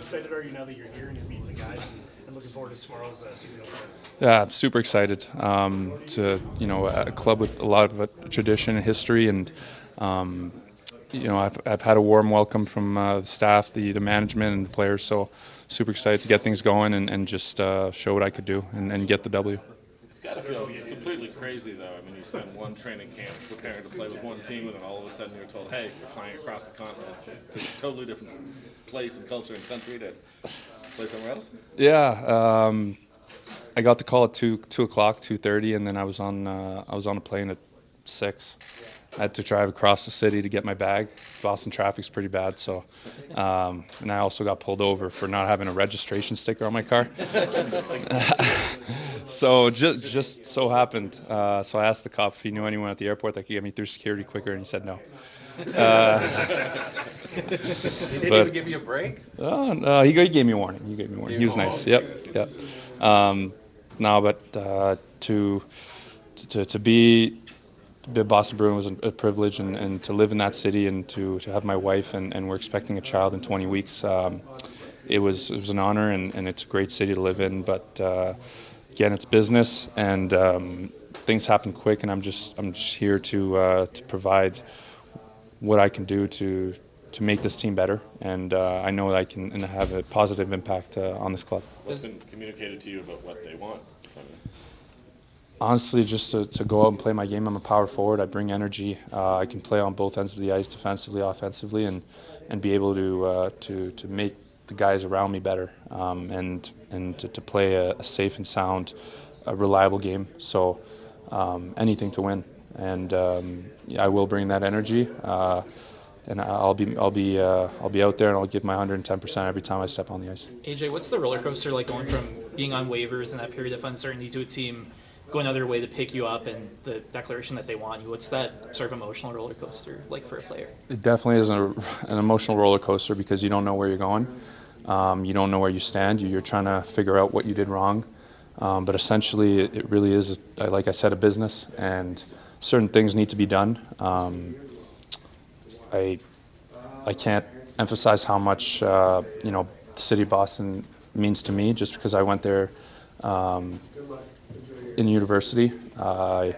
excited are you now that you're here and you're meeting the guys and looking forward to tomorrow's season opener? Yeah, I'm super excited to a club with a lot of tradition and history, and I've had a warm welcome from the staff, the management, and the players. So super excited to get things going and just show what I could do and get the W. It's got to feel completely crazy, though. I mean, you spend one training camp preparing to play with one team, and then all of a sudden you're told, hey, you're flying across the continent to a totally different place and culture and country to play somewhere else? Yeah, I got the call at 2 o'clock, 2:30, and then I was on a plane at 6. I had to drive across the city to get my bag. Boston traffic's pretty bad, so and I also got pulled over for not having a registration sticker on my car. So just so happened. So I asked the cop if he knew anyone at the airport that could get me through security quicker, and he said no. He didn't even give you a break? Oh, no, he gave me a warning. He was nice. Yep. No, but to be a Boston Bruin was a privilege, and to live in that city and to have my wife, and we're expecting a child in 20 weeks. It was an honor, and it's a great city to live in. But again, it's business, and things happen quick, and I'm just here to provide what I can do to make this team better, and I know that I can have a positive impact on this club. What's been communicated to you about what they want from you? Honestly, just to go out and play my game. I'm a power forward. I bring energy. I can play on both ends of the ice, defensively, offensively, and be able to make the guys around me better, and to play a safe and sound, a reliable game. So anything to win, and I will bring that energy. And I'll be out there, and I'll give my 110% every time I step on the ice. AJ, what's the roller coaster like going from being on waivers in that period of uncertainty to a team going another way to pick you up and the declaration that they want you? What's that sort of emotional roller coaster like for a player? It definitely is an emotional roller coaster because you don't know where you're going. You don't know where you stand. You're trying to figure out what you did wrong. But essentially, it really is, like I said, a business, and certain things need to be done. I can't emphasize how much the city of Boston means to me, just because I went there in university. I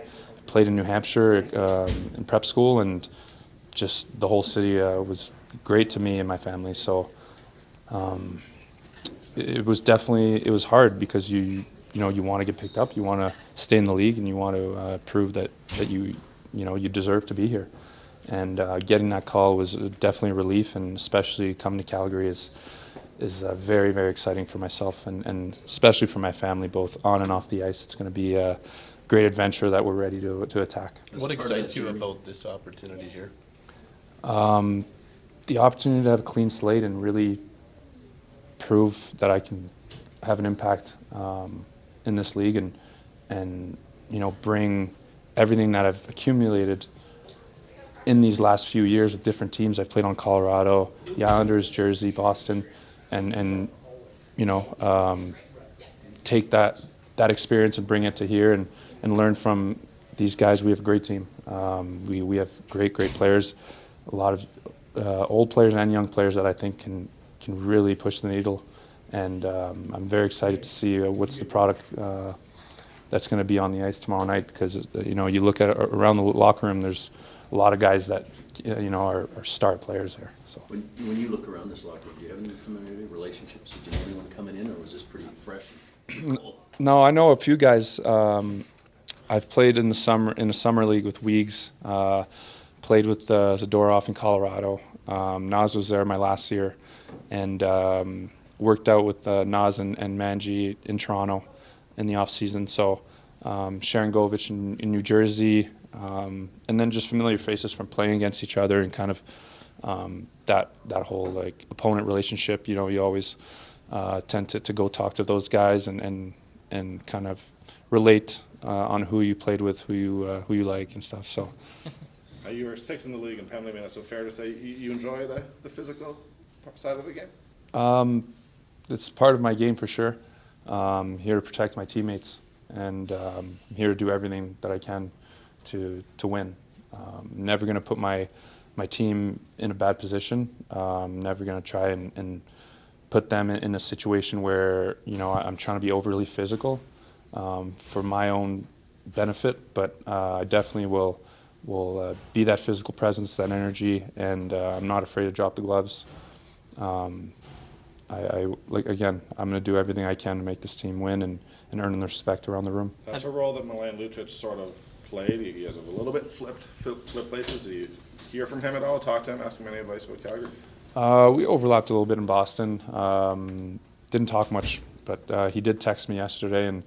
played in New Hampshire in prep school, and just the whole city was great to me and my family. So it was hard because you want to get picked up, you want to stay in the league, and you want to prove that you deserve to be here. And getting that call was definitely a relief, and especially coming to Calgary is very, very exciting for myself and especially for my family, both on and off the ice. It's going to be a great adventure that we're ready to attack. What excites you about this opportunity here? The opportunity to have a clean slate and really prove that I can have an impact in this league, and bring everything that I've accumulated in these last few years with different teams. I've played on Colorado, the Islanders, Jersey, Boston, and take that experience and bring it to here and learn from these guys. We have a great team. We have great players, a lot of old players and young players that I think can really push the needle. And I'm very excited to see what's the product that's going to be on the ice tomorrow night, because you look at around the locker room, there's a lot of guys that are star players there. So when you look around this locker room, do you have any familiarity, relationships? Did you know anyone coming in, or was this pretty fresh? No, I know a few guys. I've played in a summer league with Weegs. Played with Zadorov in Colorado. Naz was there my last year, and worked out with Naz and Manji in Toronto in the off season. So Sharon Govich in New Jersey. And then just familiar faces from playing against each other, and kind of that whole like opponent relationship. You always tend to go talk to those guys and kind of relate on who you played with, who you like and stuff. So You were 6th in the league in penalty minutes, so fair to say you enjoy the physical side of the game? It's part of my game for sure. I'm here to protect my teammates, and I'm here to do everything that I can to win. I'm never going to put my team in a bad position. I'm never going to try and put them in a situation where, you know, I'm trying to be overly physical for my own benefit, but I definitely will be that physical presence, that energy, and I'm not afraid to drop the gloves. I like, again, I'm going to do everything I can to make this team win and earn the respect around the room. That's a role that Milan Lucic sort of played. You guys have a little bit flipped places. Do you hear from him at all? Talk to him? Ask him any advice about Calgary? We overlapped a little bit in Boston. Didn't talk much, but he did text me yesterday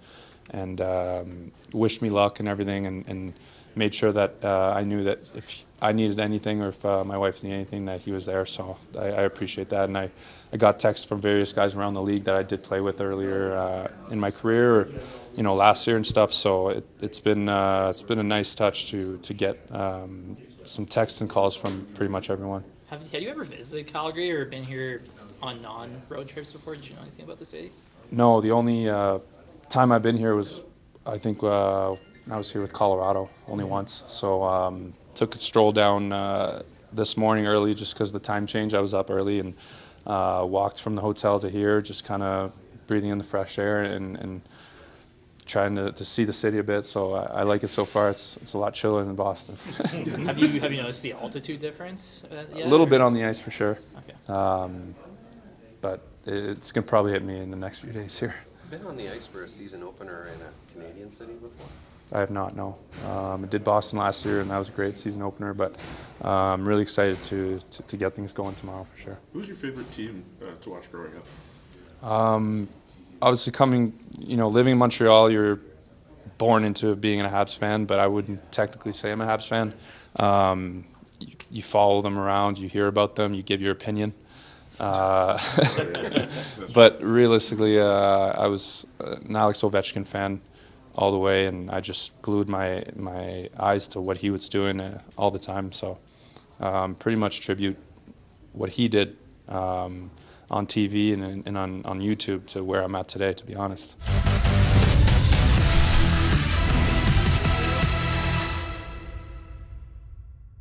and wished me luck and everything, and made sure that I knew that if I needed anything or if my wife needed anything, that he was there. So I appreciate that, and I got texts from various guys around the league that I did play with earlier in my career, or, you know, last year and stuff. So it's been a nice touch to get some texts and calls from pretty much everyone. Have you ever visited Calgary or been here on non-road trips before? Did you know anything about the city? No, the only time I've been here was, I think, I was here with Colorado only once. So took a stroll down this morning early just because of the time change. I was up early and walked from the hotel to here, just kind of breathing in the fresh air and trying to see the city a bit. So I like it so far. It's a lot chiller than Boston. Have you noticed the altitude difference yet? A little bit on the ice for sure. Okay. But it's going to probably hit me in the next few days here. Been on the ice for a season opener in a Canadian city before? I have not, no. I did Boston last year, and that was a great season opener, but I'm really excited to get things going tomorrow for sure. Who's your favorite team to watch growing up? Obviously living in Montreal, you're born into being a Habs fan, but I wouldn't technically say I'm a Habs fan. You follow them around, you hear about them, you give your opinion. But realistically, I was an Alex Ovechkin fan all the way, and I just glued my eyes to what he was doing all the time. So pretty much tribute what he did on TV and on YouTube to where I'm at today, to be honest.